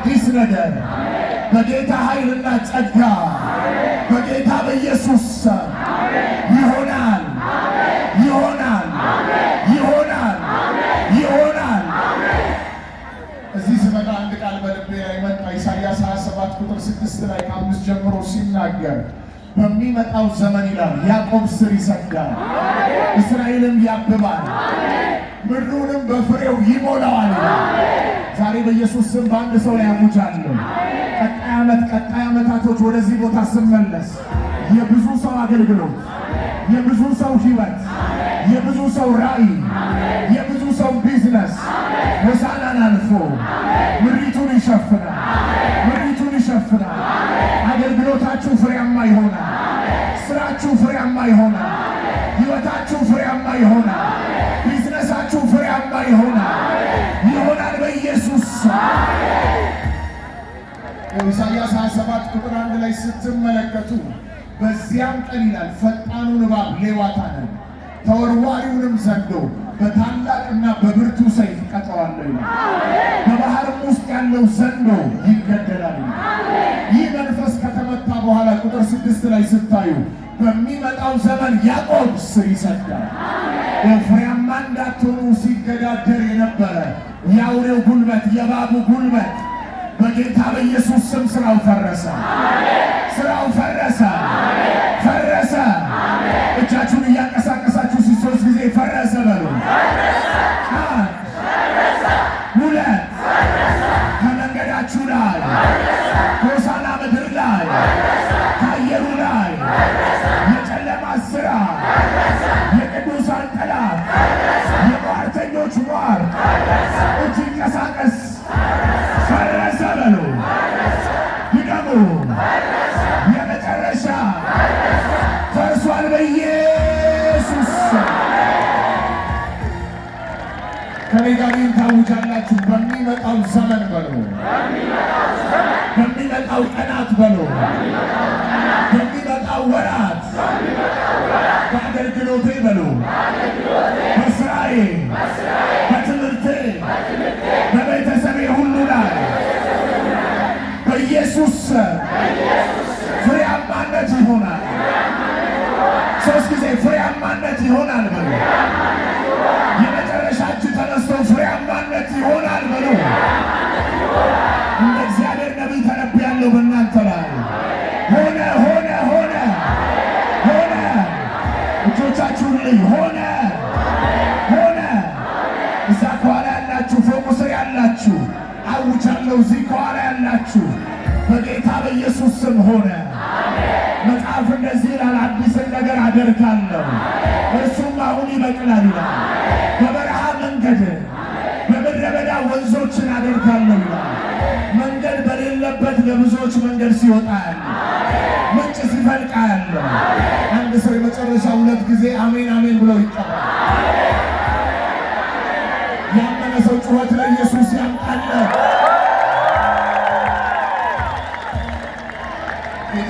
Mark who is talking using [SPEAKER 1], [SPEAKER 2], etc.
[SPEAKER 1] አዲስ ነገር በጌታ ኃይልና ጸጋ በጌታ በኢየሱስ ይሆናል ይሆናል ይሆናል ይሆናል። እዚህ ስመጣ አንድ ቃል በልቤ ላይ መጣ። ኢሳይያስ 27 ቁጥር 6 ላይ ከ5 ጀምሮ ሲናገር በሚመጣው ዘመን ይላል ያዕቆብ ስር ይሰዳል፣ እስራኤልም ያብባል፣ ምድሩንም በፍሬው ይሞላዋል ይላል። ዛሬ በኢየሱስ ስም በአንድ ሰው ላይ አውጃለሁ። ቀጣይ ዓመታቶች ወደዚህ ቦታ ስመለስ የብዙ ሰው አገልግሎት፣ የብዙ ሰው ሕይወት፣ የብዙ ሰው ራእይ፣ የብዙ ሰው ቢዝነስ ሆሳዕናን አልፎ ምድሪቱን ይሸፍናል፣ ምድሪቱን ይሸፍናል። አገልግሎታችሁ ፍሬያማ ይሆናል፣ ስራችሁ ፍሬያማ ይሆናል፣ ሕይወታችሁ ፍሬያማ ይሆናል፣ ቢዝነሳችሁ ፍሬያማ ይሆናል ይሆናል በኢየሱስ። ኢሳይያስ 27 ቁጥር 1 ላይ ስትመለከቱ በዚያም ቀን ይላል ፈጣኑን እባብ ሌዋታንን ተወርዋሪውንም ዘንዶ በታላቅና በብርቱ ሰይፍ ቀጠዋለሁ ይላል። በባህርም ውስጥ ያለው ዘንዶ ይገደላል። ይህ መንፈስ ከተመታ በኋላ ቁጥር 6 ላይ ስታዩ በሚመጣው ዘመን ያዕቆብ ስር ይሰዳል። ፍሬያማ እንዳትሆኑ ሲገዳደር የነበረ የአውሬው ጉልበት፣ የእባቡ ጉልበት በጌታ በኢየሱስ ስም ስራው ፈረሰ፣ ስራው ፈረሰ፣ ፈረሰ። እጃችሁን እያንቀሳቀሳችሁ ሶስት ጊዜ ፈረሰ በሉ። ሁለት ከመንገዳችሁ ላይ ሆሳዕና ምድር ላይ ከአየሩ ላይ የጨለማ ሥራ፣ የቅዱሳን ጠላት፣ የሟርተኞች ሟር እጅ ይንቀሳቀስ፣ ፈረሰ በሉ። ድገሙ። የመጨረሻ ፈርሷል በኢየሱስ። ከኔ ጋር ይህን ታውጃላችሁ። በሚመጣው ዘመን በሉ፣ በሚመጣው ቀናት በሉ፣ በሚመጣው ወራት በአገልግሎቴ በሉ፣ በስራዬ፣ በትምህርቴ፣ በቤተሰቤ ሁሉ ላይ በኢየሱስ ፍሬያማነት ይሆናል። ሶስት ጊዜ ፍሬያማነት ይሆናል በሉ። የመጨረሻችሁ ተነስቶ ፍሬያማነት ይሆናል በሉ። እንደ እግዚአብሔር ነቢይ ተነብያለሁ በእናንተ ላይ። ሆነ ሆነ ሆነ ሆነ። እጆቻችሁን ልይ። ሆነ ሆነ። እዛ ከኋላ ያላችሁ ፎቅ ስር ያላችሁ አውጃለሁ። እዚህ ከኋላ ያላችሁ በጌታ በኢየሱስ ስም ሆነ። መጽሐፍ እንደዚህ ይላል፣ አዲስን ነገር አደርጋለሁ እርሱም አሁን ይበቅላል ይላል። በበረሃ መንገድ፣ በምድረ በዳ ወንዞችን አደርጋለሁ ይላል። መንገድ በሌለበት ለብዙዎች መንገድ ሲወጣ ያለ፣ ምንጭ ሲፈልቅ ያለ። አንድ ሰው የመጨረሻ 2 ጊዜ አሜን አሜን ብሎ ይቀበል። ያመነ ሰው ጩኸት ለኢየሱስ ያምጣለ። ጌታ